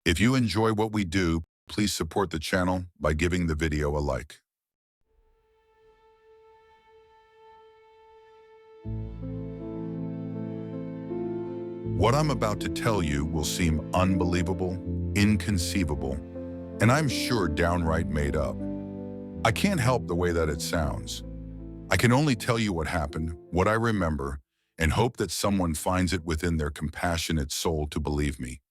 If you enjoy what we do, please support the channel by giving the video a like. What I'm about to tell you will seem unbelievable, inconceivable, and I'm sure downright made up. I can't help the way that it sounds. I can only tell you what happened, what I remember, and hope that someone finds it within their compassionate soul to believe me.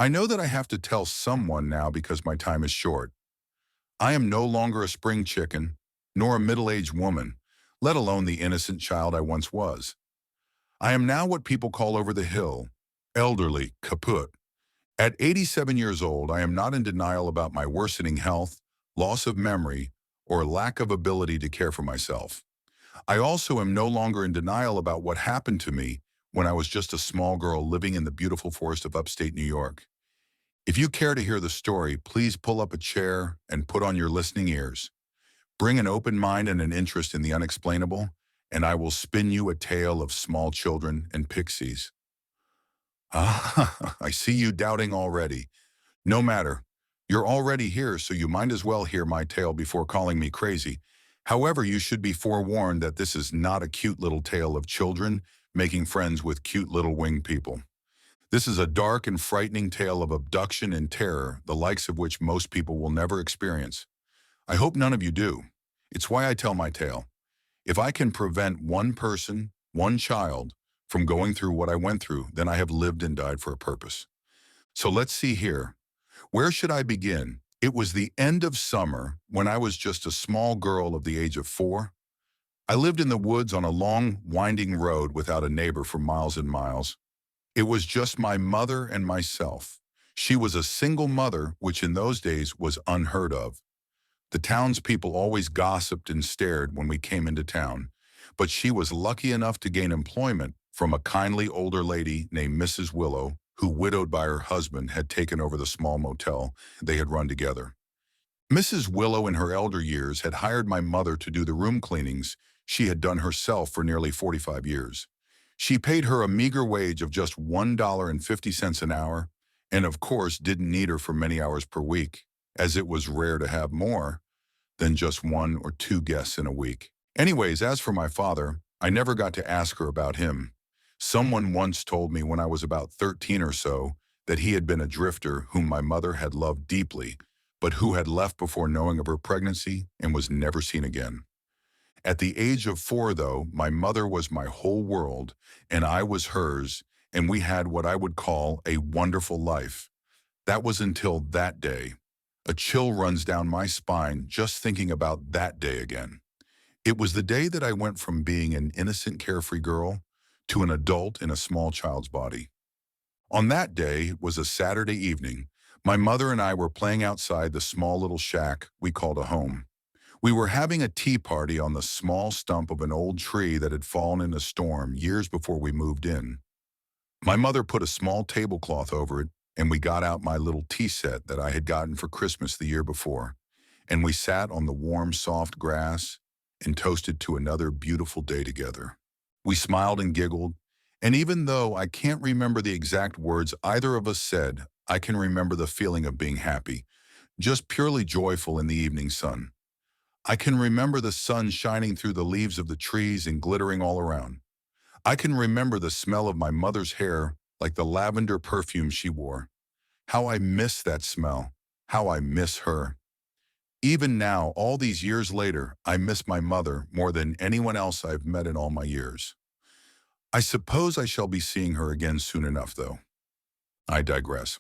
I know that I have to tell someone now because my time is short. I am no longer a spring chicken, nor a middle-aged woman, let alone the innocent child I once was. I am now what people call over the hill, elderly, kaput. At 87 years old, I am not in denial about my worsening health, loss of memory, or lack of ability to care for myself. I also am no longer in denial about what happened to me when I was just a small girl living in the beautiful forest of upstate New York. If you care to hear the story, please pull up a chair and put on your listening ears. Bring an open mind and an interest in the unexplainable, and I will spin you a tale of small children and pixies. Ah, I see you doubting already. No matter. You're already here, so you might as well hear my tale before calling me crazy. However, you should be forewarned that this is not a cute little tale of children making friends with cute little winged people. This is a dark and frightening tale of abduction and terror, the likes of which most people will never experience. I hope none of you do. It's why I tell my tale. If I can prevent one person, one child, from going through what I went through, then I have lived and died for a purpose. So let's see here. Where should I begin? It was the end of summer when I was just a small girl of the age of 4. I lived in the woods on a long, winding road without a neighbor for miles and miles. It was just my mother and myself. She was a single mother, which in those days was unheard of. The townspeople always gossiped and stared when we came into town, but she was lucky enough to gain employment from a kindly older lady named Mrs. Willow, who, widowed by her husband, had taken over the small motel they had run together. Mrs. Willow in her elder years had hired my mother to do the room cleanings she had done herself for nearly 45 years. She paid her a meager wage of just $1.50 an hour, and of course didn't need her for many hours per week, as it was rare to have more than just 1 or 2 guests in a week. Anyways, as for my father, I never got to ask her about him. Someone once told me when I was about 13 or so that he had been a drifter whom my mother had loved deeply, but who had left before knowing of her pregnancy and was never seen again. At the age of 4, though, my mother was my whole world, and I was hers, and we had what I would call a wonderful life. That was until that day. A chill runs down my spine just thinking about that day again. It was the day that I went from being an innocent, carefree girl to an adult in a small child's body. On that day, it was a Saturday evening. My mother and I were playing outside the small little shack we called a home. We were having a tea party on the small stump of an old tree that had fallen in a storm years before we moved in. My mother put a small tablecloth over it, and we got out my little tea set that I had gotten for Christmas the year before, and we sat on the warm, soft grass and toasted to another beautiful day together. We smiled and giggled, and even though I can't remember the exact words either of us said, I can remember the feeling of being happy, just purely joyful in the evening sun. I can remember the sun shining through the leaves of the trees and glittering all around. I can remember the smell of my mother's hair like the lavender perfume she wore. How I miss that smell. How I miss her. Even now, all these years later, I miss my mother more than anyone else I've met in all my years. I suppose I shall be seeing her again soon enough, though. I digress.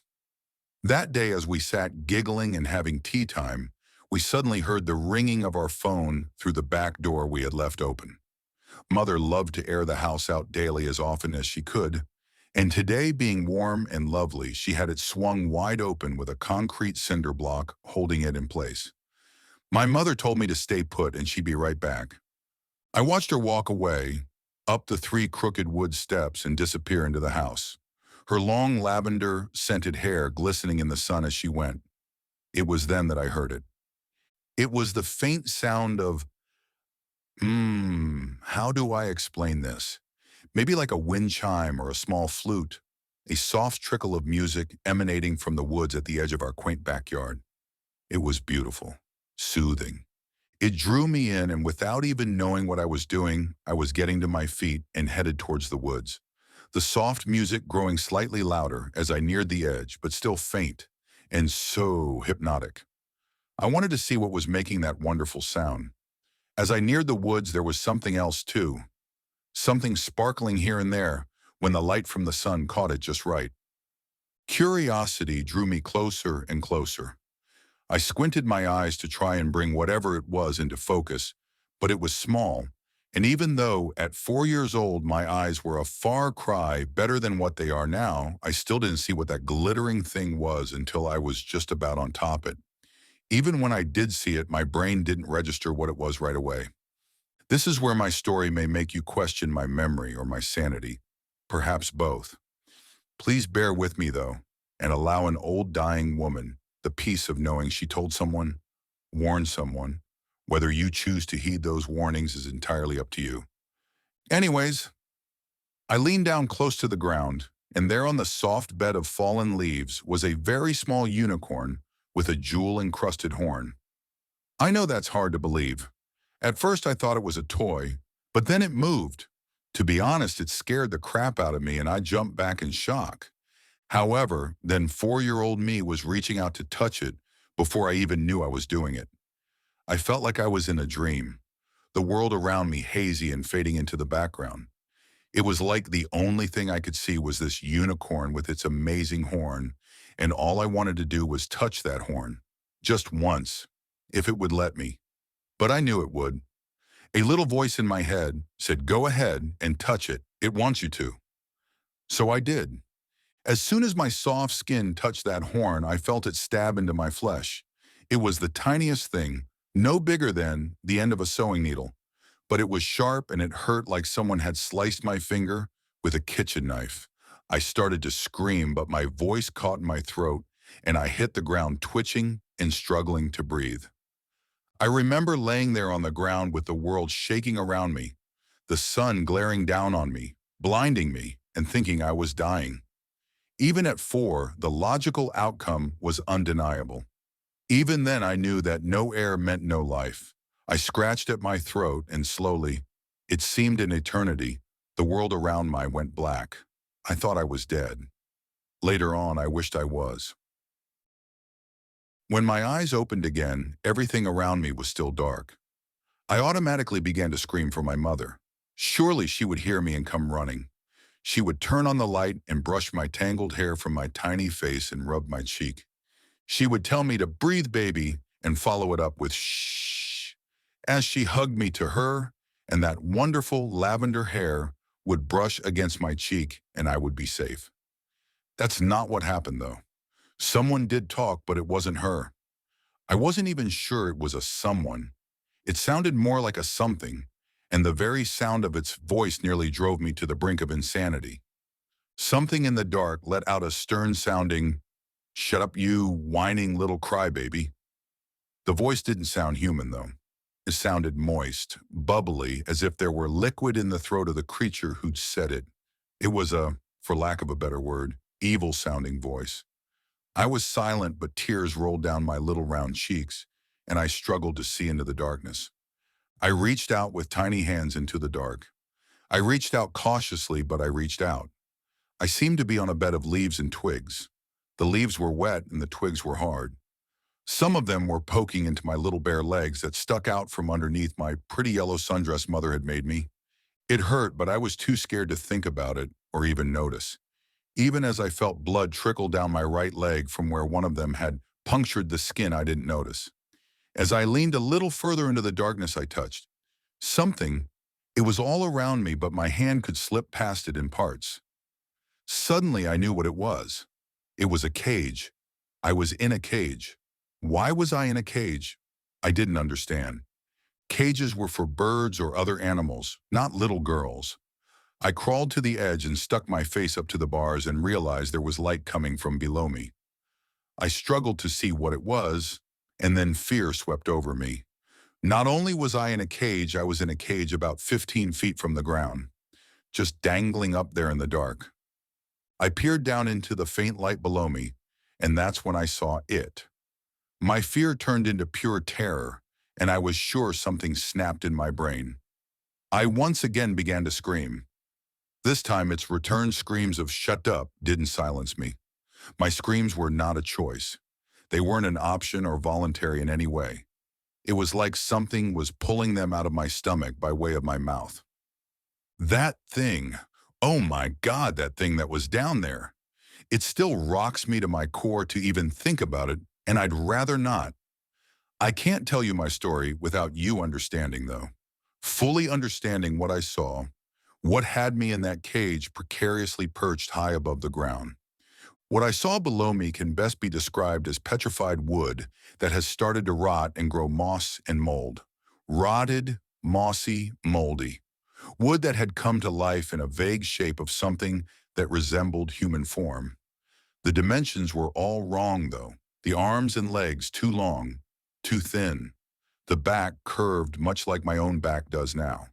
That day, as we sat giggling and having tea time, we suddenly heard the ringing of our phone through the back door we had left open. Mother loved to air the house out daily as often as she could, and today, being warm and lovely, she had it swung wide open with a concrete cinder block holding it in place. My mother told me to stay put and she'd be right back. I watched her walk away, up the 3 crooked wood steps and disappear into the house, her long lavender-scented hair glistening in the sun as she went. It was then that I heard it. It was the faint sound of, how do I explain this? Maybe like a wind chime or a small flute. a soft trickle of music emanating from the woods at the edge of our quaint backyard. It was beautiful, soothing. It drew me in, and without even knowing what I was doing, I was getting to my feet and headed towards the woods. The soft music growing slightly louder as I neared the edge, but still faint and so hypnotic. I wanted to see what was making that wonderful sound. As I neared the woods, there was something else too, something sparkling here and there when the light from the sun caught it just right. Curiosity drew me closer and closer. I squinted my eyes to try and bring whatever it was into focus, but it was small, and even though at 4 years old my eyes were a far cry better than what they are now, I still didn't see what that glittering thing was until I was just about on top it. Even when I did see it, my brain didn't register what it was right away. This is where my story may make you question my memory or my sanity, perhaps both. Please bear with me though, and allow an old dying woman the peace of knowing she told someone, warned someone. Whether you choose to heed those warnings is entirely up to you. Anyways, I leaned down close to the ground, and there on the soft bed of fallen leaves was a very small unicorn with a jewel-encrusted horn. I know that's hard to believe. At first I thought it was a toy, but then it moved. To be honest, it scared the crap out of me and I jumped back in shock. However, then 4-year-old me was reaching out to touch it before I even knew I was doing it. I felt like I was in a dream, the world around me hazy and fading into the background. It was like the only thing I could see was this unicorn with its amazing horn, and all I wanted to do was touch that horn, just once, if it would let me. But I knew it would. A little voice in my head said, "Go ahead and touch it. It wants you to." So I did. As soon as my soft skin touched that horn, I felt it stab into my flesh. It was the tiniest thing, no bigger than the end of a sewing needle, but it was sharp and it hurt like someone had sliced my finger with a kitchen knife. I started to scream, but my voice caught in my throat and I hit the ground twitching and struggling to breathe. I remember laying there on the ground with the world shaking around me, the sun glaring down on me, blinding me, and thinking I was dying. Even at 4, the logical outcome was undeniable. Even then I knew that no air meant no life. I scratched at my throat and slowly, it seemed an eternity, the world around me went black. I thought I was dead. Later on, I wished I was. When my eyes opened again, everything around me was still dark. I automatically began to scream for my mother. Surely she would hear me and come running. She would turn on the light and brush my tangled hair from my tiny face and rub my cheek. She would tell me to breathe, baby, and follow it up with shh, as she hugged me to her, and that wonderful lavender hair would brush against my cheek and I would be safe. That's not what happened though. Someone did talk, but it wasn't her. I wasn't even sure it was a someone. It sounded more like a something, and the very sound of its voice nearly drove me to the brink of insanity. Something in the dark let out a stern-sounding, "Shut up, you whining little crybaby." The voice didn't sound human, though. It sounded moist, bubbly, as if there were liquid in the throat of the creature who'd said it. It was a, for lack of a better word, evil-sounding voice. I was silent, but tears rolled down my little round cheeks, and I struggled to see into the darkness. I reached out with tiny hands into the dark. I reached out cautiously, but I reached out. I seemed to be on a bed of leaves and twigs. The leaves were wet and the twigs were hard. Some of them were poking into my little bare legs that stuck out from underneath my pretty yellow sundress mother had made me. It hurt, but I was too scared to think about it or even notice. Even as I felt blood trickle down my right leg from where one of them had punctured the skin, I didn't notice. As I leaned a little further into the darkness, I touched something. It was all around me, but my hand could slip past it in parts. Suddenly, I knew what it was. It was a cage. I was in a cage. Why was I in a cage? I didn't understand. Cages were for birds or other animals, not little girls. I crawled to the edge and stuck my face up to the bars and realized there was light coming from below me. I struggled to see what it was, and then fear swept over me. Not only was I in a cage, I was in a cage about 15 feet from the ground, just dangling up there in the dark. I peered down into the faint light below me, and that's when I saw it. My fear turned into pure terror, and I was sure something snapped in my brain. I once again began to scream. This time its return screams of "shut up" didn't silence me. My screams were not a choice. They weren't an option or voluntary in any way. It was like something was pulling them out of my stomach by way of my mouth. That thing, oh my God, that thing that was down there. It still rocks me to my core to even think about it, and I'd rather not. I can't tell you my story without you understanding, though. Fully understanding what I saw, what had me in that cage precariously perched high above the ground. What I saw below me can best be described as petrified wood that has started to rot and grow moss and mold. Rotted, mossy, moldy. Wood that had come to life in a vague shape of something that resembled human form. The dimensions were all wrong, though. The arms and legs too long, too thin. The back curved much like my own back does now.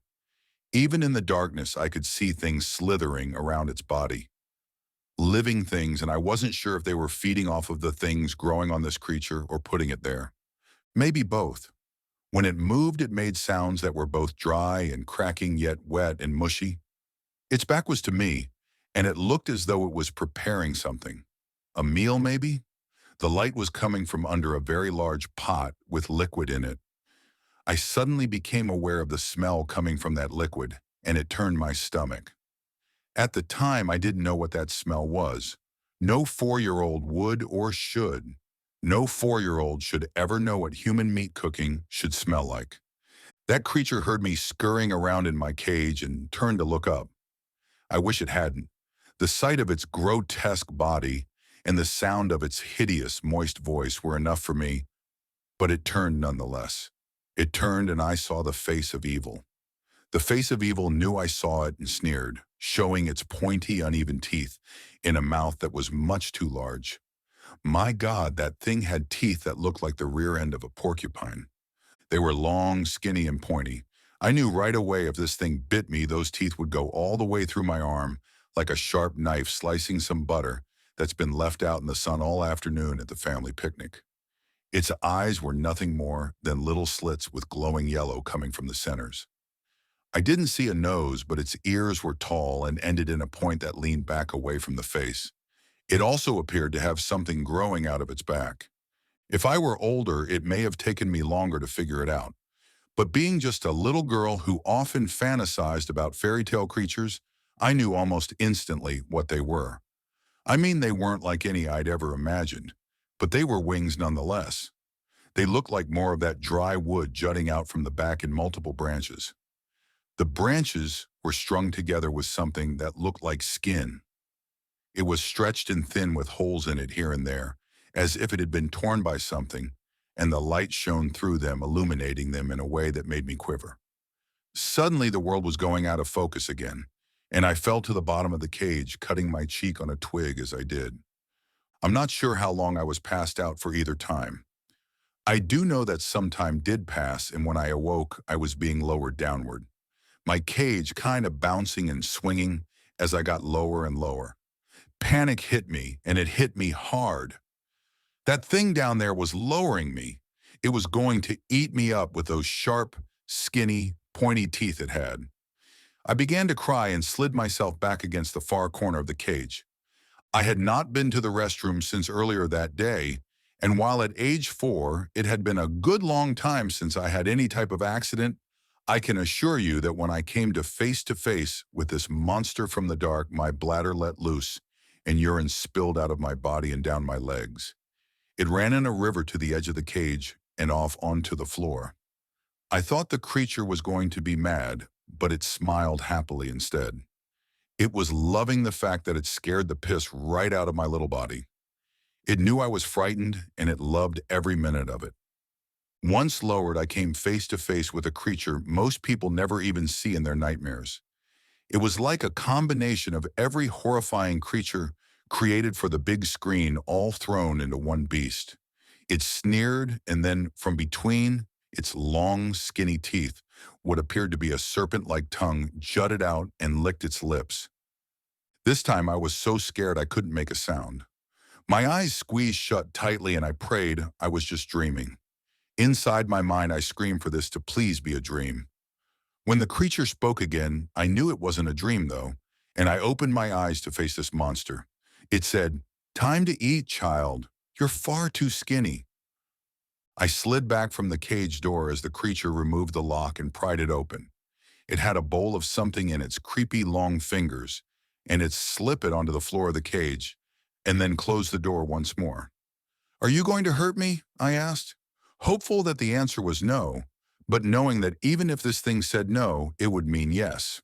Even in the darkness, I could see things slithering around its body. Living things, and I wasn't sure if they were feeding off of the things growing on this creature or putting it there. Maybe both. When it moved, it made sounds that were both dry and cracking yet wet and mushy. Its back was to me, and it looked as though it was preparing something. A meal, maybe? The light was coming from under a very large pot with liquid in it. I suddenly became aware of the smell coming from that liquid, and it turned my stomach. At the time, I didn't know what that smell was. No 4-year-old would or should. No 4-year-old should ever know what human meat cooking should smell like. That creature heard me scurrying around in my cage and turned to look up. I wish it hadn't. The sight of its grotesque body and the sound of its hideous, moist voice were enough for me, but it turned nonetheless. It turned and I saw the face of evil. The face of evil knew I saw it and sneered, showing its pointy, uneven teeth in a mouth that was much too large. My God, that thing had teeth that looked like the rear end of a porcupine. They were long, skinny, and pointy. I knew right away if this thing bit me, those teeth would go all the way through my arm, like a sharp knife slicing some butter that's been left out in the sun all afternoon at the family picnic. Its eyes were nothing more than little slits with glowing yellow coming from the centers. I didn't see a nose, but its ears were tall and ended in a point that leaned back away from the face. It also appeared to have something growing out of its back. If I were older, it may have taken me longer to figure it out. But being just a little girl who often fantasized about fairy tale creatures, I knew almost instantly what they were. I mean, they weren't like any I'd ever imagined, but they were wings nonetheless. They looked like more of that dry wood jutting out from the back in multiple branches. The branches were strung together with something that looked like skin. It was stretched and thin with holes in it here and there, as if it had been torn by something, and the light shone through them, illuminating them in a way that made me quiver. Suddenly the world was going out of focus again, and I fell to the bottom of the cage, cutting my cheek on a twig as I did. I'm not sure how long I was passed out for either time. I do know that some time did pass, and when I awoke, I was being lowered downward. My cage kind of bouncing and swinging as I got lower and lower. Panic hit me, and it hit me hard. That thing down there was lowering me. It was going to eat me up with those sharp, skinny, pointy teeth it had. I began to cry and slid myself back against the far corner of the cage. I had not been to the restroom since earlier that day, and while at age 4, it had been a good long time since I had any type of accident, I can assure you that when I came to face with this monster from the dark, my bladder let loose and urine spilled out of my body and down my legs. It ran in a river to the edge of the cage and off onto the floor. I thought the creature was going to be mad, but it smiled happily instead. It was loving the fact that it scared the piss right out of my little body. It knew I was frightened, and it loved every minute of it. Once lowered, I came face to face with a creature most people never even see in their nightmares. It was like a combination of every horrifying creature created for the big screen all thrown into one beast. It sneered, and then from between its long, skinny teeth, what appeared to be a serpent-like tongue jutted out and licked its lips. This time I was so scared I couldn't make a sound. My eyes squeezed shut tightly and I prayed I was just dreaming. Inside my mind, I screamed for this to please be a dream. When the creature spoke again, I knew it wasn't a dream though, and I opened my eyes to face this monster. It said, "Time to eat, child. You're far too skinny." I slid back from the cage door as the creature removed the lock and pried it open. It had a bowl of something in its creepy long fingers, and it slid it onto the floor of the cage, and then closed the door once more. "Are you going to hurt me?" I asked, hopeful that the answer was no, but knowing that even if this thing said no, it would mean yes.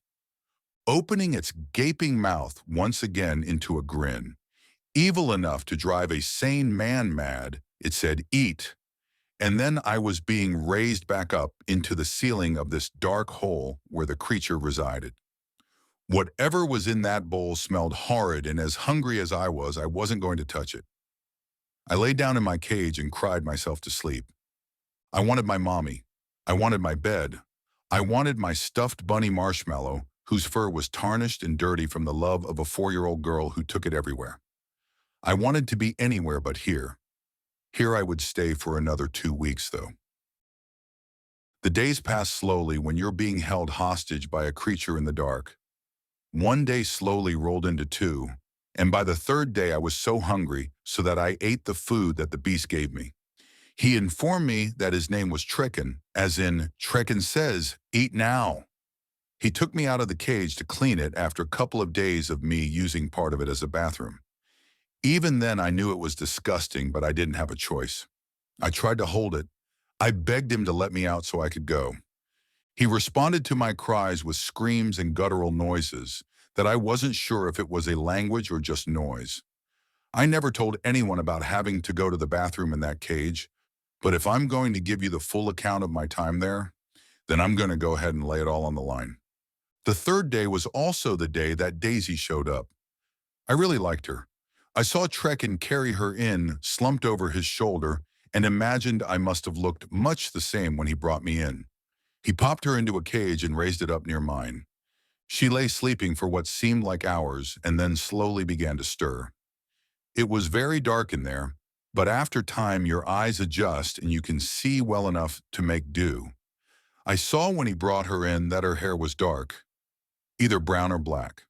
Opening its gaping mouth once again into a grin, evil enough to drive a sane man mad, it said, "Eat." And then I was being raised back up into the ceiling of this dark hole where the creature resided. Whatever was in that bowl smelled horrid, and as hungry as I wasn't going to touch it. I lay down in my cage and cried myself to sleep. I wanted my mommy. I wanted my bed. I wanted my stuffed bunny Marshmallow, whose fur was tarnished and dirty from the love of a 4-year-old girl who took it everywhere. I wanted to be anywhere but here. Here I would stay for another 2 weeks, though. The days pass slowly when you're being held hostage by a creature in the dark. One day slowly rolled into 2, and by the 3rd day I was so hungry so that I ate the food that the beast gave me. He informed me that his name was Trekken, as in, Trekken says, "Eat now." He took me out of the cage to clean it after a couple of days of me using part of it as a bathroom. Even then I knew it was disgusting, but I didn't have a choice. I tried to hold it. I begged him to let me out so I could go. He responded to my cries with screams and guttural noises that I wasn't sure if it was a language or just noise. I never told anyone about having to go to the bathroom in that cage, but if I'm going to give you the full account of my time there, then I'm going to go ahead and lay it all on the line. The 3rd day was also the day that Daisy showed up. I really liked her. I saw Trekken carry her in, slumped over his shoulder, and imagined I must have looked much the same when he brought me in. He popped her into a cage and raised it up near mine. She lay sleeping for what seemed like hours and then slowly began to stir. It was very dark in there, but after time your eyes adjust and you can see well enough to make do. I saw when he brought her in that her hair was dark, either brown or black.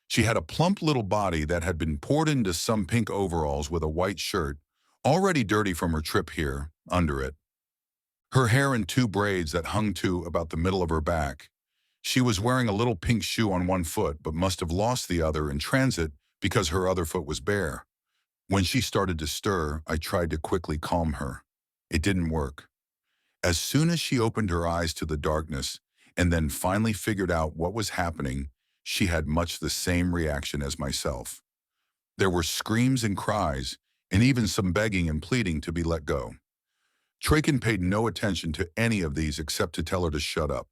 She had a plump little body that had been poured into some pink overalls with a white shirt, already dirty from her trip here, under it. Her hair in 2 braids that hung to about the middle of her back. She was wearing a little pink shoe on one foot but must have lost the other in transit because her other foot was bare. When she started to stir, I tried to quickly calm her. It didn't work. As soon as she opened her eyes to the darkness and then finally figured out what was happening, she had much the same reaction as myself. There were screams and cries, and even some begging and pleading to be let go. Trekken paid no attention to any of these except to tell her to shut up.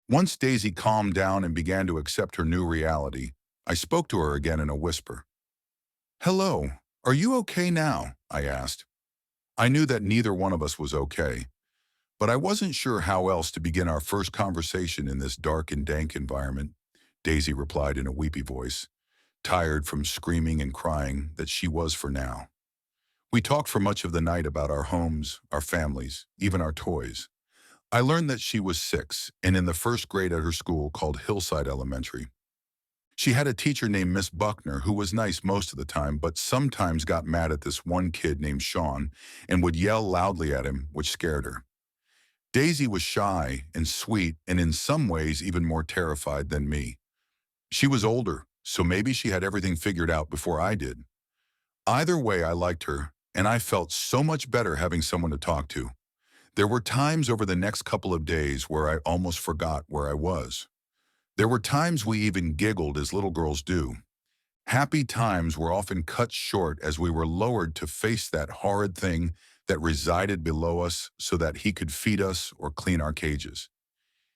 Once Daisy calmed down and began to accept her new reality, I spoke to her again in a whisper. "Hello, are you okay now?" I asked. I knew that neither one of us was okay, but I wasn't sure how else to begin our first conversation in this dark and dank environment. Daisy replied in a weepy voice, tired from screaming and crying that she was for now. We talked for much of the night about our homes, our families, even our toys. I learned that she was 6 and in the 1st grade at her school called Hillside Elementary. She had a teacher named Miss Buckner who was nice most of the time, but sometimes got mad at this one kid named Sean and would yell loudly at him, which scared her. Daisy was shy and sweet and in some ways even more terrified than me. She was older, so maybe she had everything figured out before I did. Either way, I liked her, and I felt so much better having someone to talk to. There were times over the next couple of days where I almost forgot where I was. There were times we even giggled as little girls do. Happy times were often cut short as we were lowered to face that horrid thing that resided below us so that he could feed us or clean our cages.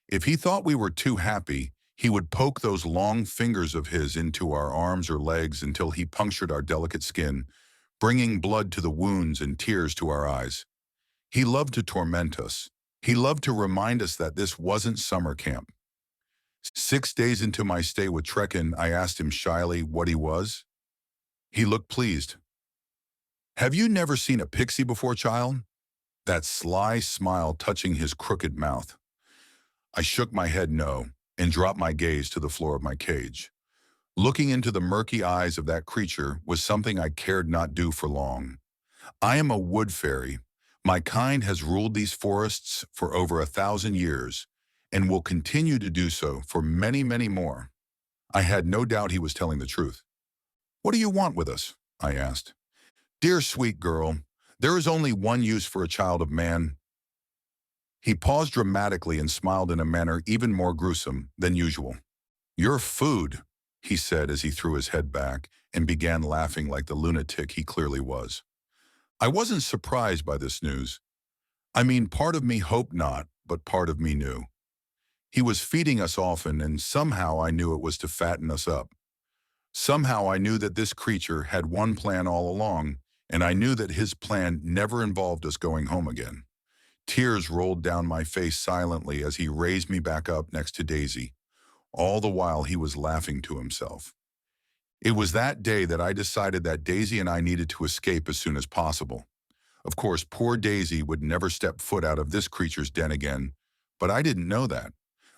If he thought we were too happy, he would poke those long fingers of his into our arms or legs until he punctured our delicate skin, bringing blood to the wounds and tears to our eyes. He loved to torment us. He loved to remind us that this wasn't summer camp. 6 days into my stay with Trekken, I asked him shyly what he was. He looked pleased. Have you never seen a pixie before, child? That sly smile touching his crooked mouth. I shook my head no and dropped my gaze to the floor of my cage. Looking into the murky eyes of that creature was something I cared not do for long. I am a wood fairy. My kind has ruled these forests for over 1,000 years and will continue to do so for many, many more. I had no doubt he was telling the truth. What do you want with us? I asked. Dear sweet girl, there is only one use for a child of man. He paused dramatically and smiled in a manner even more gruesome than usual. Your food, he said as he threw his head back and began laughing like the lunatic he clearly was. I wasn't surprised by this news. I mean, part of me hoped not, but part of me knew. He was feeding us often, and somehow I knew it was to fatten us up. Somehow I knew that this creature had one plan all along, and I knew that his plan never involved us going home again. Tears rolled down my face silently as he raised me back up next to Daisy. All the while he was laughing to himself. It was that day that I decided that Daisy and I needed to escape as soon as possible. Of course, poor Daisy would never step foot out of this creature's den again, but I didn't know that.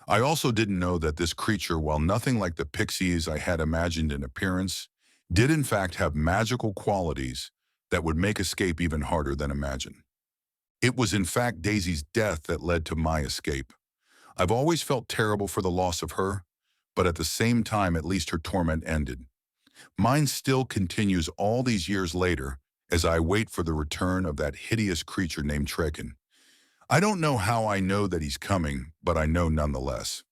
I also didn't know that this creature, while nothing like the pixies I had imagined in appearance, did in fact have magical qualities that would make escape even harder than imagined. It was in fact Daisy's death that led to my escape. I've always felt terrible for the loss of her, but at the same time at least her torment ended. Mine still continues all these years later as I wait for the return of that hideous creature named Trekken. I don't know how I know that he's coming, but I know nonetheless.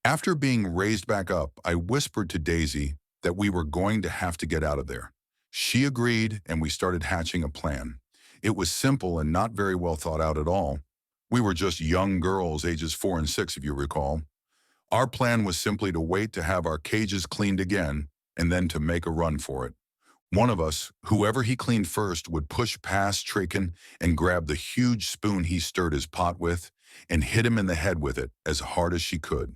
After being raised back up, I whispered to Daisy that we were going to have to get out of there. She agreed, and we started hatching a plan. It was simple and not very well thought out at all. We were just young girls, ages 4 and 6, if you recall. Our plan was simply to wait to have our cages cleaned again, and then to make a run for it. One of us, whoever he cleaned first, would push past Trekken and grab the huge spoon he stirred his pot with and hit him in the head with it as hard as she could.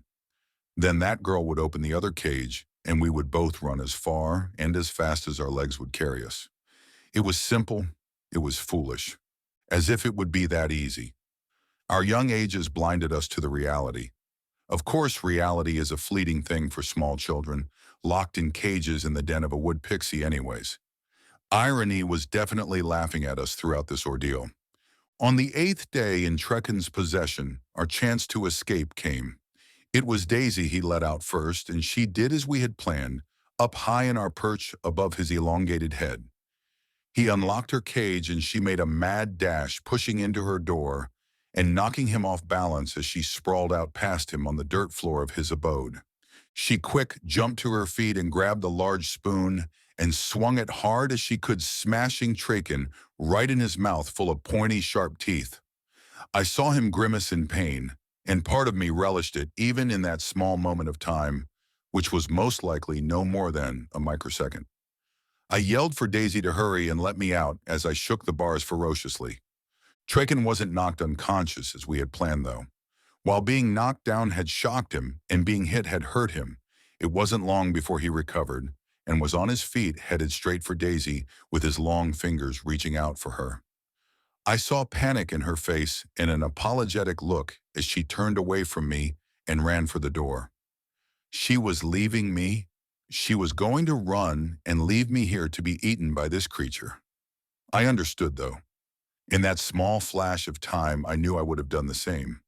Then that girl would open the other cage, and we would both run as far and as fast as our legs would carry us. It was simple, it was foolish, as if it would be that easy. Our young ages blinded us to the reality. Of course, reality is a fleeting thing for small children, locked in cages in the den of a wood pixie anyways. Irony was definitely laughing at us throughout this ordeal. On the 8th day in Trekken's possession, our chance to escape came. It was Daisy he let out first, and she did as we had planned, up high in our perch above his elongated head. He unlocked her cage and she made a mad dash, pushing into her door and knocking him off balance as she sprawled out past him on the dirt floor of his abode. She quick jumped to her feet and grabbed the large spoon and swung it hard as she could, smashing Trekken right in his mouth full of pointy, sharp teeth. I saw him grimace in pain, and part of me relished it even in that small moment of time, which was most likely no more than a microsecond. I yelled for Daisy to hurry and let me out as I shook the bars ferociously. Trekken wasn't knocked unconscious as we had planned, though. While being knocked down had shocked him and being hit had hurt him, it wasn't long before he recovered and was on his feet headed straight for Daisy with his long fingers reaching out for her. I saw panic in her face and an apologetic look as she turned away from me and ran for the door. She was leaving me. She was going to run and leave me here to be eaten by this creature. I understood, though. In that small flash of time, I knew I would have done the same.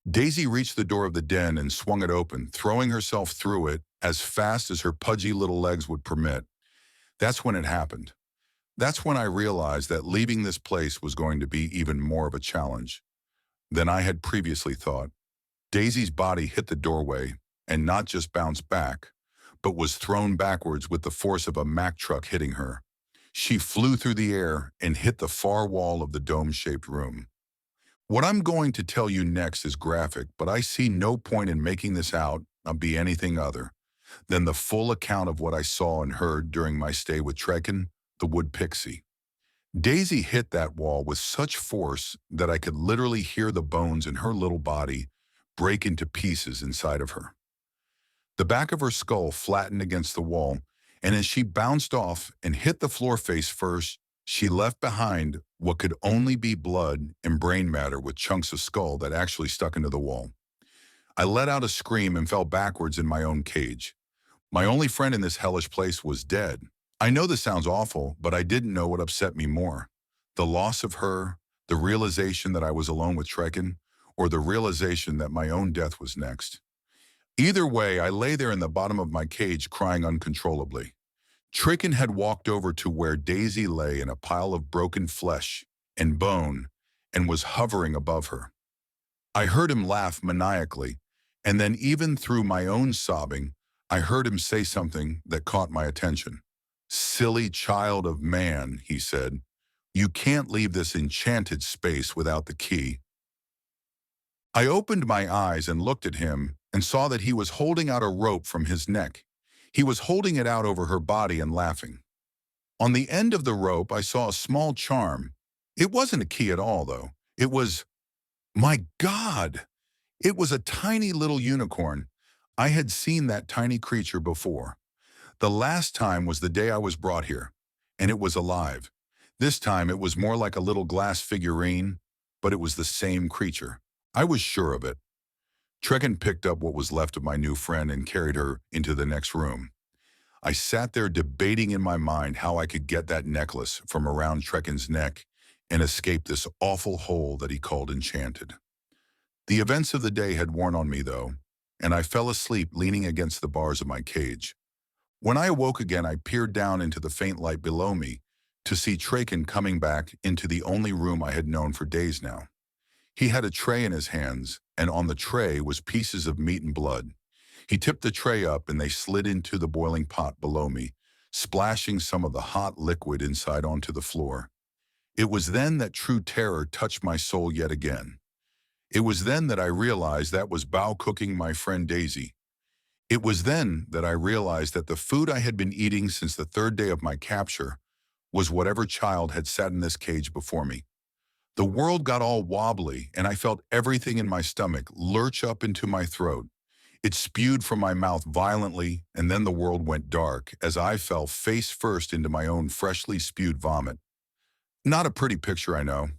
Daisy reached the door of the den and swung it open, throwing herself through it as fast as her pudgy little legs would permit. That's when it happened. That's when I realized that leaving this place was going to be even more of a challenge than I had previously thought. Daisy's body hit the doorway and not just bounced back, but was thrown backwards with the force of a Mack truck hitting her. She flew through the air and hit the far wall of the dome-shaped room. What I'm going to tell you next is graphic, but I see no point in making this out or be anything other than the full account of what I saw and heard during my stay with Trekken, the wood pixie. Daisy hit that wall with such force that I could literally hear the bones in her little body break into pieces inside of her. The back of her skull flattened against the wall, and as she bounced off and hit the floor face first, she left behind what could only be blood and brain matter with chunks of skull that actually stuck into the wall. I let out a scream and fell backwards in my own cage. My only friend in this hellish place was dead. I know this sounds awful, but I didn't know what upset me more. The loss of her, the realization that I was alone with Trekken, or the realization that my own death was next. Either way, I lay there in the bottom of my cage crying uncontrollably. Trekken had walked over to where Daisy lay in a pile of broken flesh and bone and was hovering above her. I heard him laugh maniacally, and then even through my own sobbing, I heard him say something that caught my attention. "Silly child of man," he said, "you can't leave this enchanted space without the key." I opened my eyes and looked at him and saw that he was holding out a rope from his neck. He was holding it out over her body and laughing. On the end of the rope, I saw a small charm. It wasn't a key at all, though. It was, my God! It was a tiny little unicorn. I had seen that tiny creature before. The last time was the day I was brought here, and it was alive. This time it was more like a little glass figurine, but it was the same creature. I was sure of it. Trekken picked up what was left of my new friend and carried her into the next room. I sat there debating in my mind how I could get that necklace from around Trekken's neck and escape this awful hole that he called enchanted. The events of the day had worn on me, though, and I fell asleep leaning against the bars of my cage. When I awoke again, I peered down into the faint light below me to see Trekken coming back into the only room I had known for days now. He had a tray in his hands, and on the tray was pieces of meat and blood. He tipped the tray up and they slid into the boiling pot below me, splashing some of the hot liquid inside onto the floor. It was then that true terror touched my soul yet again. It was then that I realized that was Bao cooking my friend Daisy. It was then that I realized that the food I had been eating since the third day of my capture was whatever child had sat in this cage before me. The world got all wobbly, and I felt everything in my stomach lurch up into my throat. It spewed from my mouth violently, and then the world went dark as I fell face first into my own freshly spewed vomit. Not a pretty picture, I know.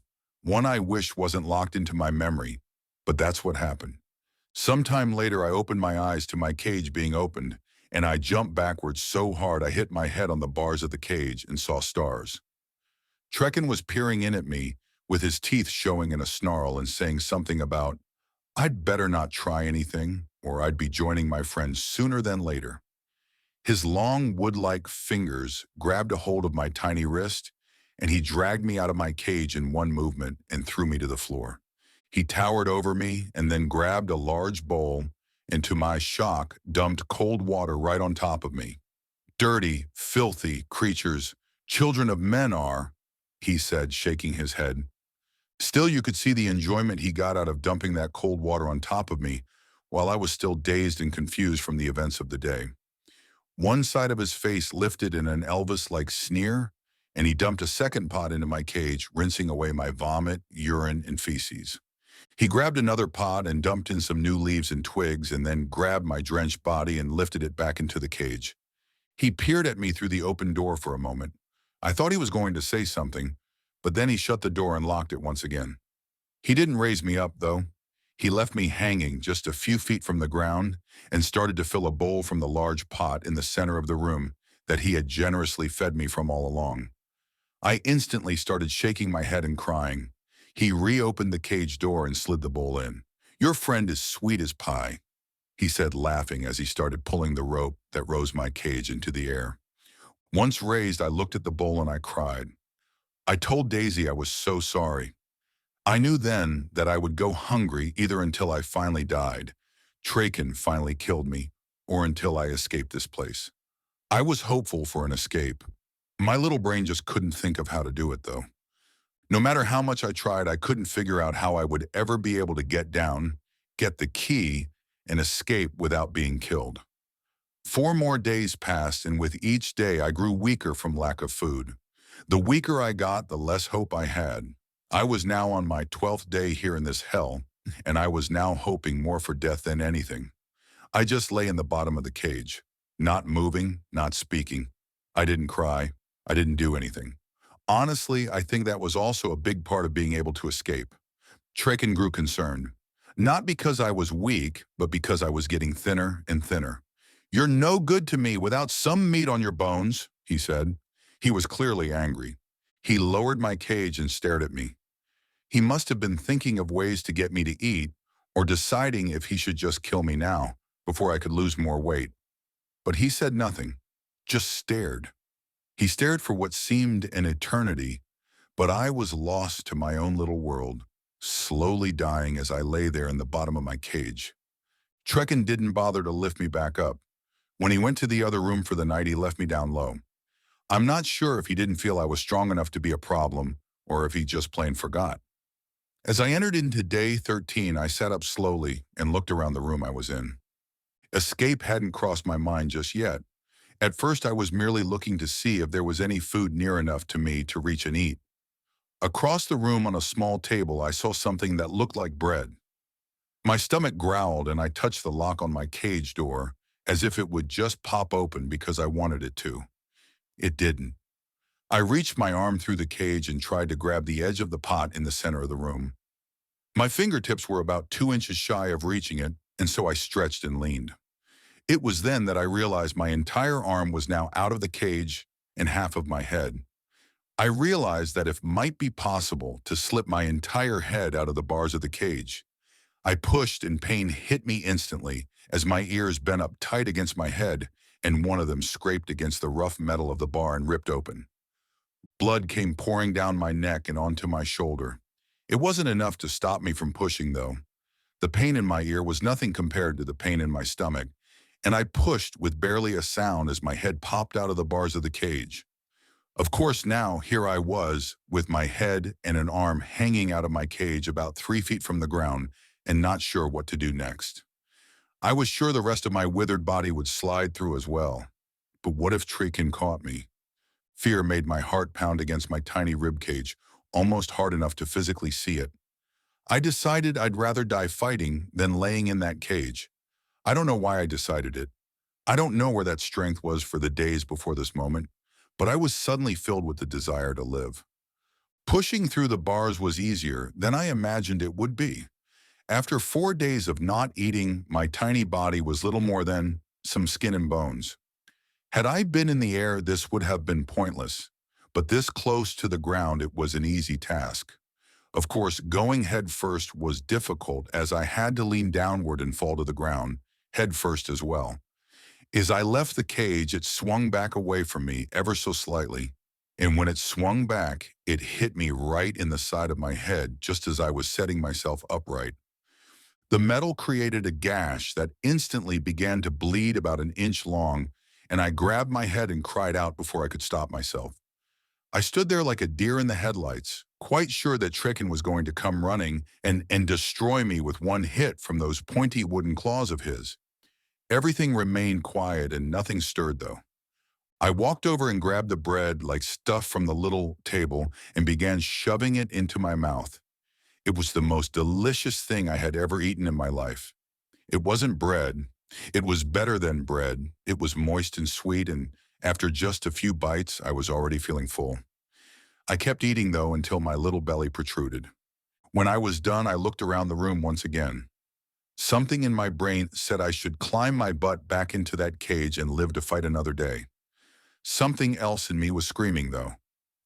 One I wish wasn't locked into my memory, but that's what happened. Sometime later, I opened my eyes to my cage being opened, and I jumped backwards so hard I hit my head on the bars of the cage and saw stars. Trekken was peering in at me, with his teeth showing in a snarl and saying something about, "I'd better not try anything, or I'd be joining my friends sooner than later." His long, wood-like fingers grabbed a hold of my tiny wrist, and he dragged me out of my cage in one movement and threw me to the floor. He towered over me and then grabbed a large bowl and, to my shock, dumped cold water right on top of me. "Dirty, filthy creatures, children of men are," he said, shaking his head. Still, you could see the enjoyment he got out of dumping that cold water on top of me while I was still dazed and confused from the events of the day. One side of his face lifted in an Elvis-like sneer, and he dumped a second pot into my cage, rinsing away my vomit, urine, and feces. He grabbed another pot and dumped in some new leaves and twigs, and then grabbed my drenched body and lifted it back into the cage. He peered at me through the open door for a moment. I thought he was going to say something, but then he shut the door and locked it once again. He didn't raise me up, though. He left me hanging just a few feet from the ground and started to fill a bowl from the large pot in the center of the room that he had generously fed me from all along. I instantly started shaking my head and crying. He reopened the cage door and slid the bowl in. "Your friend is sweet as pie," he said, laughing as he started pulling the rope that rose my cage into the air. Once raised, I looked at the bowl and I cried. I told Daisy I was so sorry. I knew then that I would go hungry either until I finally died, Trekken finally killed me, or until I escaped this place. I was hopeful for an escape. My little brain just couldn't think of how to do it, though. No matter how much I tried, I couldn't figure out how I would ever be able to get down, get the key, and escape without being killed. 4 more days passed, and with each day I grew weaker from lack of food. The weaker I got, the less hope I had. I was now on my 12th day here in this hell, and I was now hoping more for death than anything. I just lay in the bottom of the cage, not moving, not speaking. I didn't cry. I didn't do anything. Honestly, I think that was also a big part of being able to escape. Traken grew concerned. Not because I was weak, but because I was getting thinner and thinner. "You're no good to me without some meat on your bones," he said. He was clearly angry. He lowered my cage and stared at me. He must have been thinking of ways to get me to eat, or deciding if he should just kill me now, before I could lose more weight. But he said nothing, just stared. He stared for what seemed an eternity, but I was lost to my own little world, slowly dying as I lay there in the bottom of my cage. Trekken didn't bother to lift me back up. When he went to the other room for the night, he left me down low. I'm not sure if he didn't feel I was strong enough to be a problem, or if he just plain forgot. As I entered into day 13, I sat up slowly and looked around the room I was in. Escape hadn't crossed my mind just yet. At first, I was merely looking to see if there was any food near enough to me to reach and eat. Across the room on a small table, I saw something that looked like bread. My stomach growled and I touched the lock on my cage door as if it would just pop open because I wanted it to. It didn't. I reached my arm through the cage and tried to grab the edge of the pot in the center of the room. My fingertips were about 2 inches shy of reaching it, and so I stretched and leaned. It was then that I realized my entire arm was now out of the cage and half of my head. I realized that it might be possible to slip my entire head out of the bars of the cage. I pushed and pain hit me instantly as my ears bent up tight against my head and one of them scraped against the rough metal of the bar and ripped open. Blood came pouring down my neck and onto my shoulder. It wasn't enough to stop me from pushing, though. The pain in my ear was nothing compared to the pain in my stomach, and I pushed with barely a sound as my head popped out of the bars of the cage. Of course, now here I was, with my head and an arm hanging out of my cage about 3 feet from the ground and not sure what to do next. I was sure the rest of my withered body would slide through as well. But what if Trekin caught me? Fear made my heart pound against my tiny ribcage, almost hard enough to physically see it. I decided I'd rather die fighting than laying in that cage. I don't know why I decided it. I don't know where that strength was for the days before this moment, but I was suddenly filled with the desire to live. Pushing through the bars was easier than I imagined it would be. After 4 days of not eating, my tiny body was little more than some skin and bones. Had I been in the air, this would have been pointless, but this close to the ground, it was an easy task. Of course, going head first was difficult as I had to lean downward and fall to the ground, head first as well. As I left the cage, it swung back away from me ever so slightly, and when it swung back, it hit me right in the side of my head just as I was setting myself upright. The metal created a gash that instantly began to bleed about an inch long, and I grabbed my head and cried out before I could stop myself. I stood there like a deer in the headlights, quite sure that Trekken was going to come running and destroy me with one hit from those pointy wooden claws of his. Everything remained quiet and nothing stirred, though. I walked over and grabbed the bread like stuff from the little table and began shoving it into my mouth. It was the most delicious thing I had ever eaten in my life. It wasn't bread. It was better than bread. It was moist and sweet, and after just a few bites, I was already feeling full. I kept eating, though, until my little belly protruded. When I was done, I looked around the room once again. Something in my brain said I should climb my butt back into that cage and live to fight another day. Something else in me was screaming, though.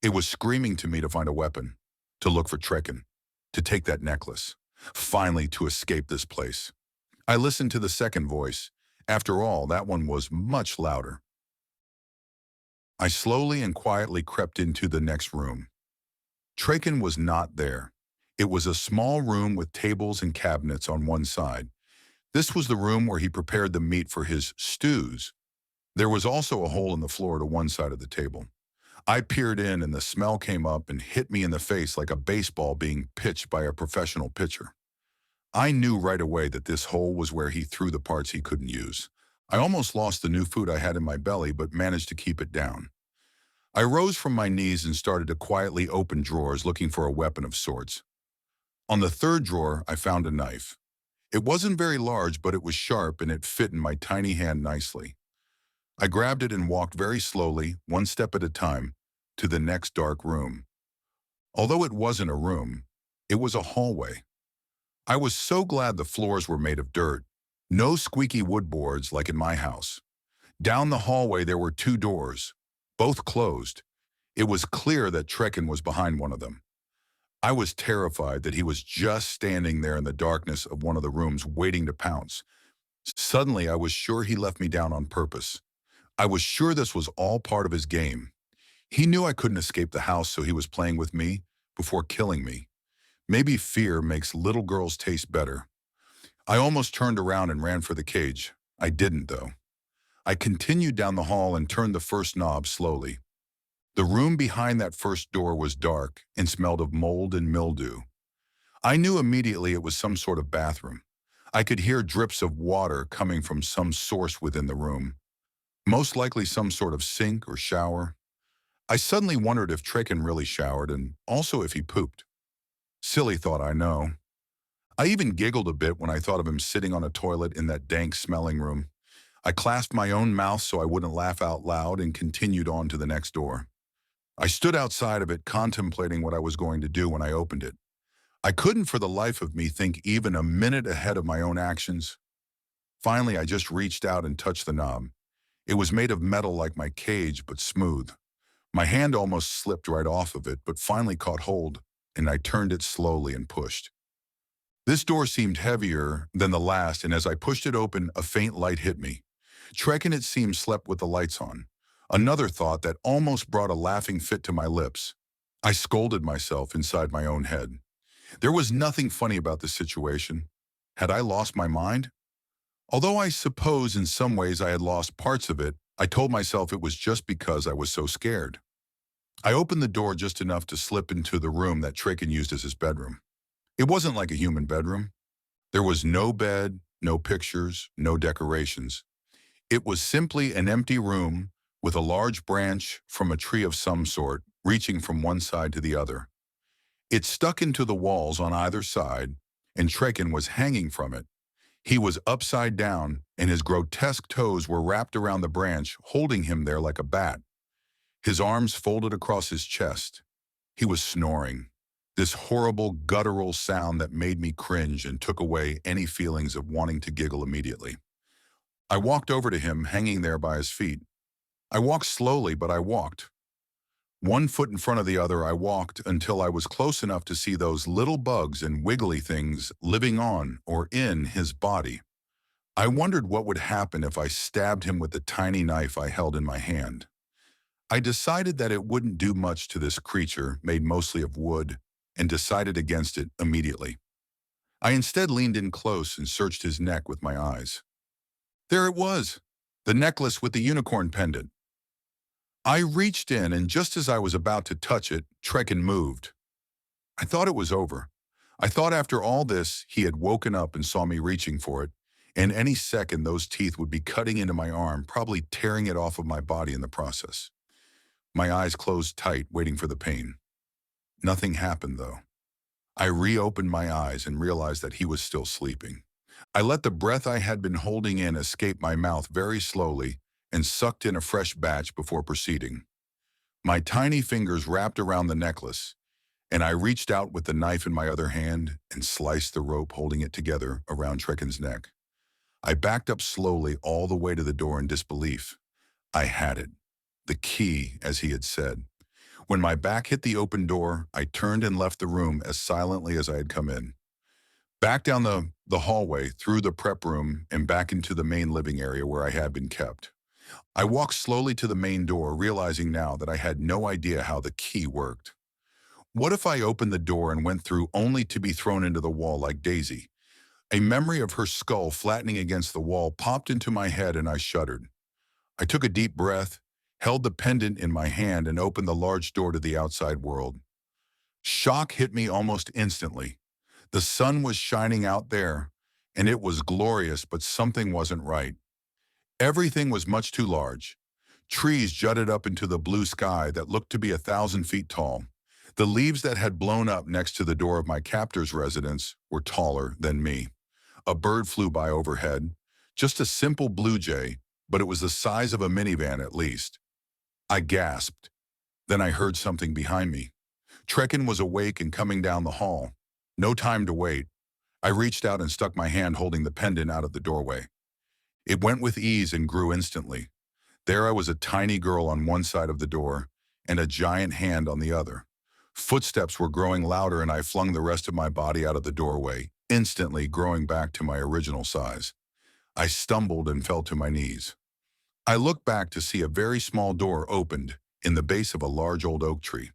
It was screaming to me to find a weapon, to look for Trekken, to take that necklace, finally to escape this place. I listened to the second voice. After all, that one was much louder. I slowly and quietly crept into the next room. Trekken was not there. It was a small room with tables and cabinets on one side. This was the room where he prepared the meat for his stews. There was also a hole in the floor to one side of the table. I peered in and the smell came up and hit me in the face like a baseball being pitched by a professional pitcher. I knew right away that this hole was where he threw the parts he couldn't use. I almost lost the new food I had in my belly, but managed to keep it down. I rose from my knees and started to quietly open drawers looking for a weapon of sorts. On the third drawer, I found a knife. It wasn't very large, but it was sharp and it fit in my tiny hand nicely. I grabbed it and walked very slowly, one step at a time, to the next dark room. Although it wasn't a room, it was a hallway. I was so glad the floors were made of dirt. No squeaky wood boards like in my house. Down the hallway there were two doors, both closed. It was clear that Trekken was behind one of them. I was terrified that he was just standing there in the darkness of one of the rooms waiting to pounce. Suddenly I was sure he left me down on purpose. I was sure this was all part of his game. He knew I couldn't escape the house, so he was playing with me before killing me. Maybe fear makes little girls taste better. I almost turned around and ran for the cage. I didn't, though. I continued down the hall and turned the first knob slowly. The room behind that first door was dark and smelled of mold and mildew. I knew immediately it was some sort of bathroom. I could hear drips of water coming from some source within the room, most likely some sort of sink or shower. I suddenly wondered if Trekken really showered and also if he pooped. Silly thought, I know. I even giggled a bit when I thought of him sitting on a toilet in that dank-smelling room. I clasped my own mouth so I wouldn't laugh out loud and continued on to the next door. I stood outside of it contemplating what I was going to do when I opened it. I couldn't for the life of me think even a minute ahead of my own actions. Finally, I just reached out and touched the knob. It was made of metal like my cage, but smooth. My hand almost slipped right off of it, but finally caught hold, and I turned it slowly and pushed. This door seemed heavier than the last, and as I pushed it open, a faint light hit me. Trekken, it seemed, slept with the lights on. Another thought that almost brought a laughing fit to my lips. I scolded myself inside my own head. There was nothing funny about the situation. Had I lost my mind? Although I suppose in some ways I had lost parts of it, I told myself it was just because I was so scared. I opened the door just enough to slip into the room that Trekken used as his bedroom. It wasn't like a human bedroom. There was no bed, no pictures, no decorations. It was simply an empty room with a large branch from a tree of some sort reaching from one side to the other. It stuck into the walls on either side, and Trekken was hanging from it. He was upside down, and his grotesque toes were wrapped around the branch, holding him there like a bat. His arms folded across his chest. He was snoring, this horrible guttural sound that made me cringe and took away any feelings of wanting to giggle immediately. I walked over to him, hanging there by his feet. I walked slowly, but I walked. One foot in front of the other, I walked until I was close enough to see those little bugs and wiggly things living on or in his body. I wondered what would happen if I stabbed him with the tiny knife I held in my hand. I decided that it wouldn't do much to this creature made mostly of wood and decided against it immediately. I instead leaned in close and searched his neck with my eyes. There it was, the necklace with the unicorn pendant. I reached in, and just as I was about to touch it, Trekken moved. I thought it was over. I thought after all this, he had woken up and saw me reaching for it, and any second those teeth would be cutting into my arm, probably tearing it off of my body in the process. My eyes closed tight, waiting for the pain. Nothing happened, though. I reopened my eyes and realized that he was still sleeping. I let the breath I had been holding in escape my mouth very slowly and sucked in a fresh batch before proceeding. My tiny fingers wrapped around the necklace, and I reached out with the knife in my other hand and sliced the rope holding it together around Trekken's neck. I backed up slowly all the way to the door in disbelief. I had it. The key, as he had said. When my back hit the open door, I turned and left the room as silently as I had come in. Back down the hallway, through the prep room, and back into the main living area where I had been kept. I walked slowly to the main door, realizing now that I had no idea how the key worked. What if I opened the door and went through only to be thrown into the wall like Daisy? A memory of her skull flattening against the wall popped into my head and I shuddered. I took a deep breath, held the pendant in my hand, and opened the large door to the outside world. Shock hit me almost instantly. The sun was shining out there, and it was glorious, but something wasn't right. Everything was much too large. Trees jutted up into the blue sky that looked to be 1,000 feet tall. The leaves that had blown up next to the door of my captor's residence were taller than me. A bird flew by overhead, just a simple blue jay, but it was the size of a minivan at least. I gasped. Then I heard something behind me. Trekken was awake and coming down the hall. No time to wait. I reached out and stuck my hand holding the pendant out of the doorway. It went with ease and grew instantly. There I was, a tiny girl on one side of the door and a giant hand on the other. Footsteps were growing louder and I flung the rest of my body out of the doorway, instantly growing back to my original size. I stumbled and fell to my knees. I looked back to see a very small door opened in the base of a large old oak tree.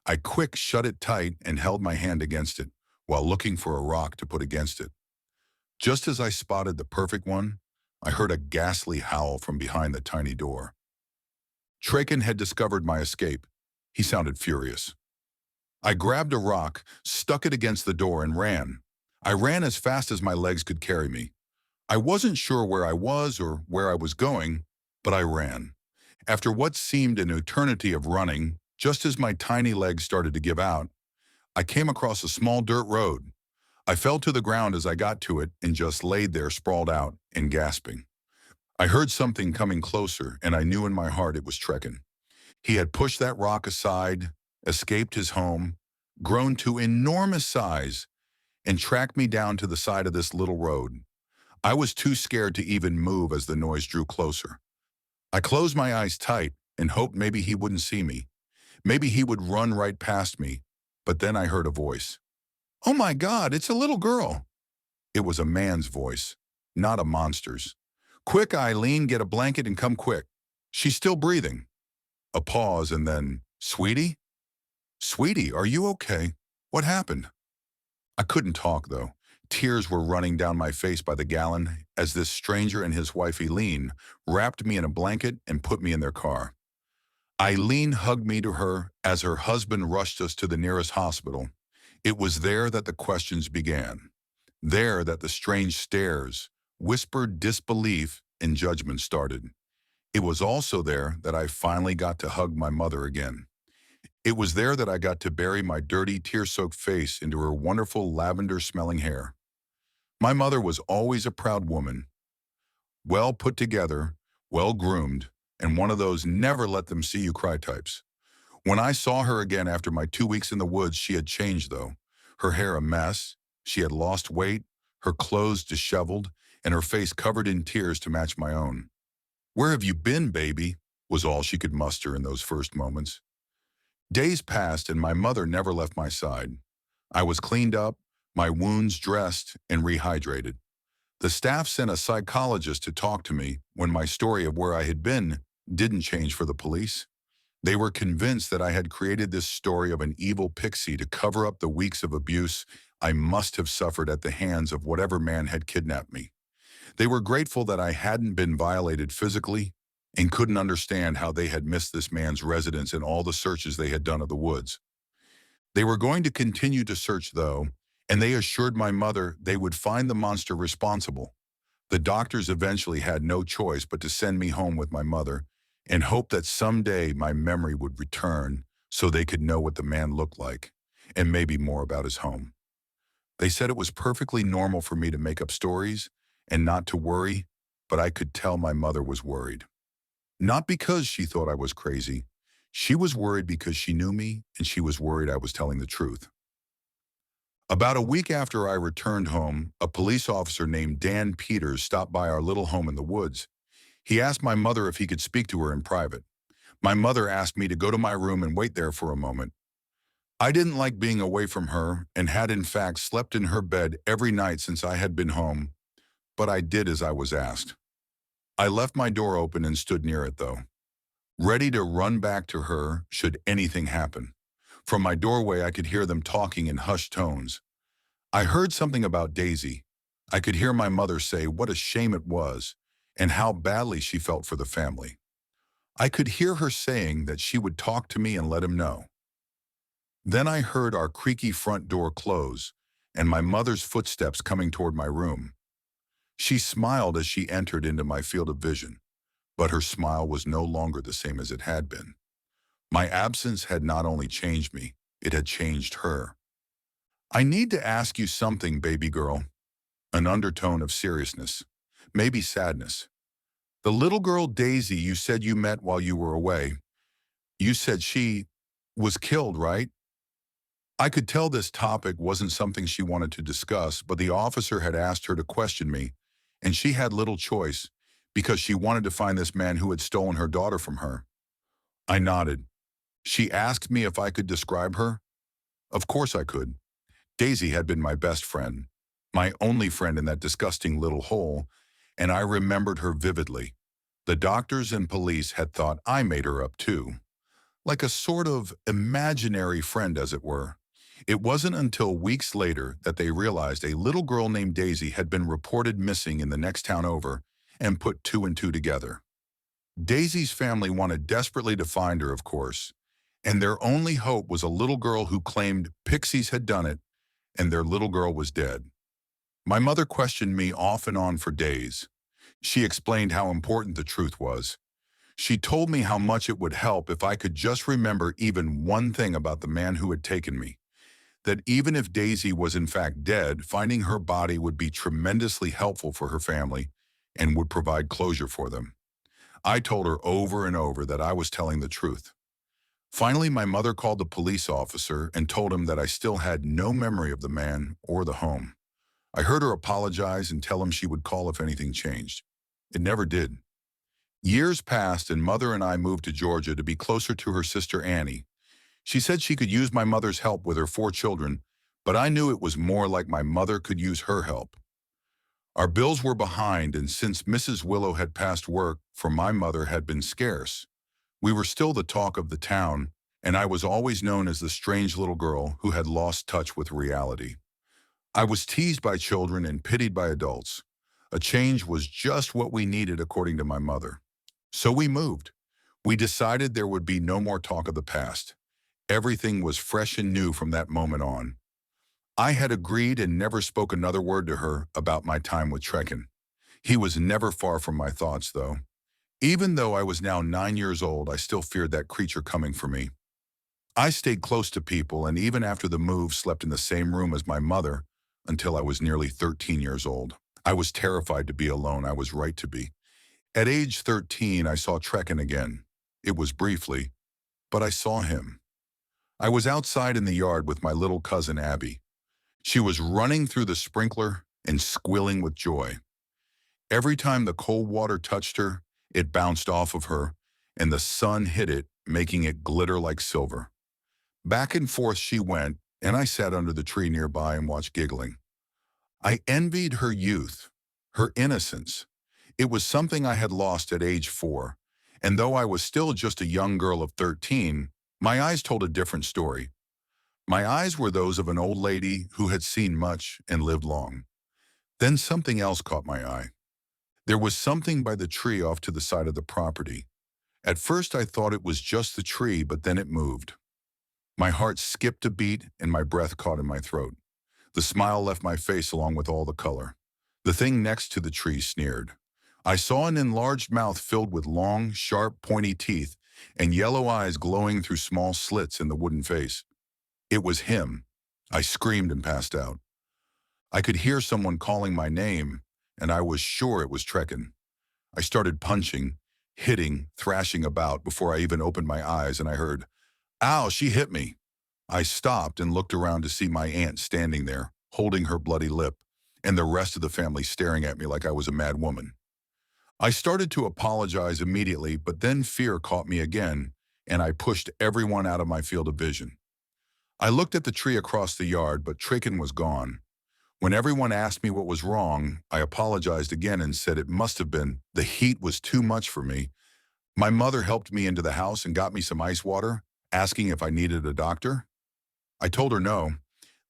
I quick shut it tight and held my hand against it while looking for a rock to put against it. Just as I spotted the perfect one, I heard a ghastly howl from behind the tiny door. Trekken had discovered my escape. He sounded furious. I grabbed a rock, stuck it against the door and ran. I ran as fast as my legs could carry me. I wasn't sure where I was or where I was going, but I ran. After what seemed an eternity of running, just as my tiny legs started to give out, I came across a small dirt road. I fell to the ground as I got to it and just laid there sprawled out and gasping. I heard something coming closer and I knew in my heart it was Trekken. He had pushed that rock aside, escaped his home, grown to enormous size, and tracked me down to the side of this little road. I was too scared to even move as the noise drew closer. I closed my eyes tight and hoped maybe he wouldn't see me. Maybe he would run right past me. But then I heard a voice. "Oh my God, it's a little girl." It was a man's voice, not a monster's. "Quick, Eileen, get a blanket and come quick. She's still breathing." A pause and then, "Sweetie? Sweetie, are you okay? What happened?" I couldn't talk though. Tears were running down my face by the gallon as this stranger and his wife Eileen wrapped me in a blanket and put me in their car. Eileen hugged me to her as her husband rushed us to the nearest hospital. It was there that the questions began. There that the strange stares, whispered disbelief, and judgment started. It was also there that I finally got to hug my mother again. It was there that I got to bury my dirty, tear-soaked face into her wonderful lavender-smelling hair. My mother was always a proud woman, well put together, well groomed, and one of those never let them see you cry types. When I saw her again after my 2 weeks in the woods, she had changed though. Her hair a mess, she had lost weight, her clothes disheveled, and her face covered in tears to match my own. "Where have you been, baby?" was all she could muster in those first moments. Days passed and my mother never left my side. I was cleaned up, my wounds dressed, and rehydrated. The staff sent a psychologist to talk to me when my story of where I had been didn't change for the police. They were convinced that I had created this story of an evil pixie to cover up the weeks of abuse I must have suffered at the hands of whatever man had kidnapped me. They were grateful that I hadn't been violated physically and couldn't understand how they had missed this man's residence in all the searches they had done of the woods. They were going to continue to search though, and they assured my mother they would find the monster responsible. The doctors eventually had no choice but to send me home with my mother and hope that someday my memory would return so they could know what the man looked like and maybe more about his home. They said it was perfectly normal for me to make up stories and not to worry, but I could tell my mother was worried. Not because she thought I was crazy. She was worried because she knew me and she was worried I was telling the truth. About a week after I returned home, a police officer named Dan Peters stopped by our little home in the woods. He asked my mother if he could speak to her in private. My mother asked me to go to my room and wait there for a moment. I didn't like being away from her and had in fact slept in her bed every night since I had been home, but I did as I was asked. I left my door open and stood near it though, ready to run back to her should anything happen. From my doorway I could hear them talking in hushed tones. I heard something about Daisy. I could hear my mother say what a shame it was and how badly she felt for the family. I could hear her saying that she would talk to me and let him know. Then I heard our creaky front door close and my mother's footsteps coming toward my room. She smiled as she entered into my field of vision, but her smile was no longer the same as it had been. My absence had not only changed me, It had changed her. I need to ask you something, baby girl. An undertone of seriousness, maybe sadness. The little girl Daisy you said you met while you were away, you said she was killed, right? I could tell this topic wasn't something she wanted to discuss, but the officer had asked her to question me, and she had little choice because she wanted to find this man who had stolen her daughter from her. I nodded. She asked me if I could describe her. Of course I could. Daisy had been my best friend, my only friend in that disgusting little hole, and I remembered her vividly. The doctors and police had thought I made her up too, like a sort of imaginary friend, as it were. It wasn't until weeks later that they realized a little girl named Daisy had been reported missing in the next town over and put two and two together. Daisy's family wanted desperately to find her, of course, and their only hope was a little girl who claimed Pixies had done it and their little girl was dead. My mother questioned me off and on for days. She explained how important the truth was. She told me how much it would help if I could just remember even one thing about the man who had taken me. That even if Daisy was in fact dead, finding her body would be tremendously helpful for her family and would provide closure for them. I told her over and over that I was telling the truth. Finally, my mother called the police officer and told him that I still had no memory of the man or the home. I heard her apologize and tell him she would call if anything changed. It never did. Years passed and Mother and I moved to Georgia to be closer to her sister Annie. She said she could use my mother's help with her 4 children, but I knew it was more like my mother could use her help. Our bills were behind, and since Mrs. Willow had passed, work for my mother had been scarce. We were still the talk of the town, and I was always known as the strange little girl who had lost touch with reality. I was teased by children and pitied by adults. A change was just what we needed, according to my mother. So we moved. We decided there would be no more talk of the past. Everything was fresh and new from that moment on. I had agreed and never spoke another word to her about my time with Trekken. He was never far from my thoughts, though. Even though I was now 9 years old, I still feared that creature coming for me. I stayed close to people, and even after the move, slept in the same room as my mother until I was nearly 13 years old. I was terrified to be alone. I was right to be. At age 13, I saw Trekken again. It was briefly, but I saw him. I was outside in the yard with my little cousin Abby. She was running through the sprinkler and squealing with joy. Every time the cold water touched her, it bounced off of her, and the sun hit it, making it glitter like silver. Back and forth she went, and I sat under the tree nearby and watched giggling. I envied her youth, her innocence. It was something I had lost at age 4, and though I was still just a young girl of 13, my eyes told a different story. My eyes were those of an old lady who had seen much and lived long. Then something else caught my eye. There was something by the tree off to the side of the property. At first I thought it was just the tree, but then it moved. My heart skipped a beat and my breath caught in my throat. The smile left my face along with all the color. The thing next to the tree sneered. I saw an enlarged mouth filled with long, sharp, pointy teeth and yellow eyes glowing through small slits in the wooden face. It was him. I screamed and passed out. I could hear someone calling my name, and I was sure it was Trekken. I started punching, hitting, thrashing about before I even opened my eyes, and I heard, "Ow, she hit me." I stopped and looked around to see my aunt standing there, holding her bloody lip, and the rest of the family staring at me like I was a mad woman. I started to apologize immediately, but then fear caught me again, and I pushed everyone out of my field of vision. I looked at the tree across the yard, but Trekken was gone. When everyone asked me what was wrong, I apologized again and said it must have been the heat was too much for me. My mother helped me into the house and got me some ice water, asking if I needed a doctor. I told her no,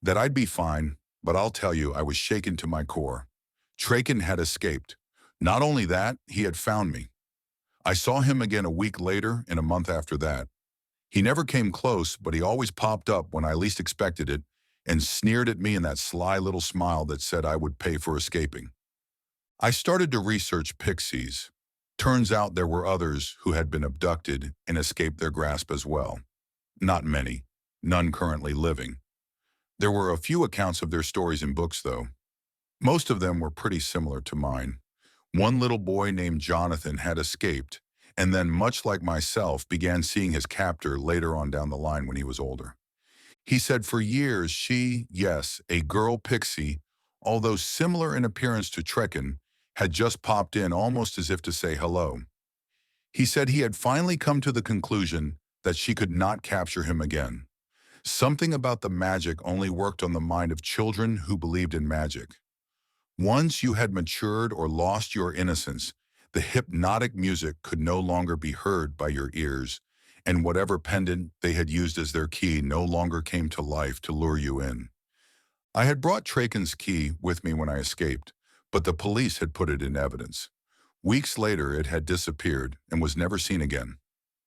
that I'd be fine, but I'll tell you, I was shaken to my core. Trekken had escaped. Not only that, he had found me. I saw him again a week later and a month after that. He never came close, but he always popped up when I least expected it and sneered at me in that sly little smile that said I would pay for escaping. I started to research Pixies. Turns out there were others who had been abducted and escaped their grasp as well. Not many. none currently living. There were a few accounts of their stories in books, though. Most of them were pretty similar to mine. One little boy named Jonathan had escaped, and then, much like myself, began seeing his captor later on down the line when he was older. He said for years she, yes, a girl Pixie, although similar in appearance to Trekken, had just popped in almost as if to say hello. He said he had finally come to the conclusion that she could not capture him again. Something about the magic only worked on the mind of children who believed in magic. Once you had matured or lost your innocence, the hypnotic music could no longer be heard by your ears, and whatever pendant they had used as their key no longer came to life to lure you in. I had brought Trekken's key with me when I escaped, but the police had put it in evidence. Weeks later, it had disappeared and was never seen again.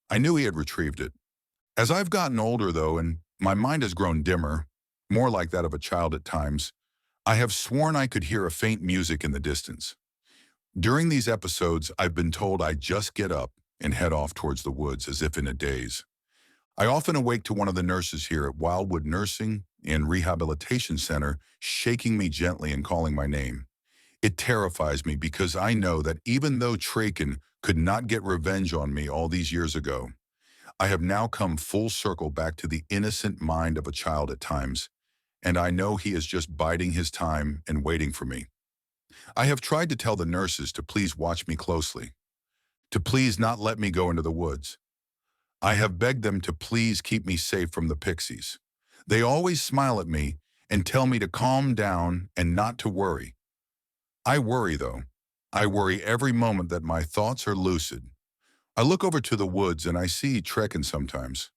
I knew he had retrieved it. As I've gotten older, though, and my mind has grown dimmer, more like that of a child at times, I have sworn I could hear a faint music in the distance. During these episodes, I've been told I just get up and head off towards the woods as if in a daze. I often awake to one of the nurses here at Wildwood Nursing and Rehabilitation Center shaking me gently and calling my name. It terrifies me because I know that even though Trekken could not get revenge on me all these years ago, I have now come full circle back to the innocent mind of a child at times, and I know he is just biding his time and waiting for me. I have tried to tell the nurses to please watch me closely, to please not let me go into the woods. I have begged them to please keep me safe from the Pixies. They always smile at me and tell me to calm down and not to worry. I worry, though. I worry every moment that my thoughts are lucid. I look over to the woods and I see Trekken sometimes,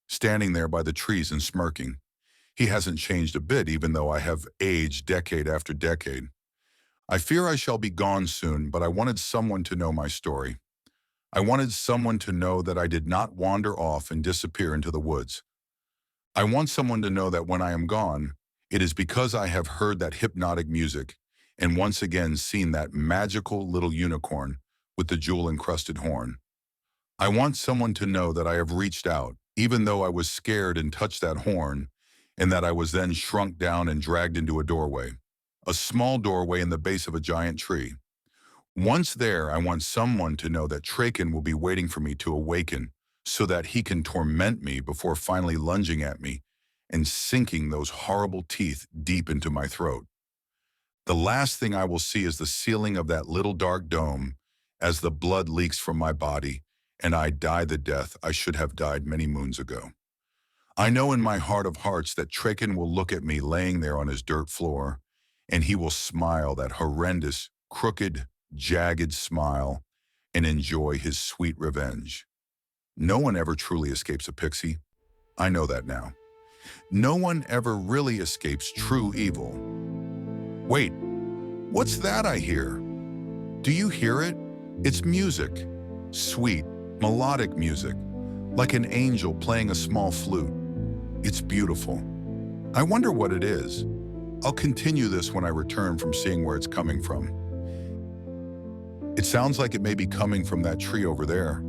standing there by the trees and smirking. He hasn't changed a bit, even though I have aged decade after decade. I fear I shall be gone soon, but I wanted someone to know my story. I wanted someone to know that I did not wander off and disappear into the woods. I want someone to know that when I am gone, it is because I have heard that hypnotic music and once again seen that magical little unicorn with the jewel-encrusted horn. I want someone to know that I have reached out, even though I was scared and touched that horn, and that I was then shrunk down and dragged into a small doorway in the base of a giant tree. Once there, I want someone to know that Trekken will be waiting for me to awaken so that he can torment me before finally lunging at me and sinking those horrible teeth deep into my throat. The last thing I will see is the ceiling of that little dark dome as the blood leaks from my body and I die the death I should have died many moons ago. I know in my heart of hearts that Trekken will look at me laying there on his dirt floor, and he will smile that horrendous, crooked, jagged smile and enjoy his sweet revenge. No one ever truly escapes a pixie. I know that now. No one ever really escapes true evil. Wait, what's that I hear? Do you hear it? It's music. Sweet, melodic music, like an angel playing a small flute. It's beautiful. I wonder what it is. I'll continue this when I return from seeing where it's coming from. It sounds like it may be coming from that tree over there.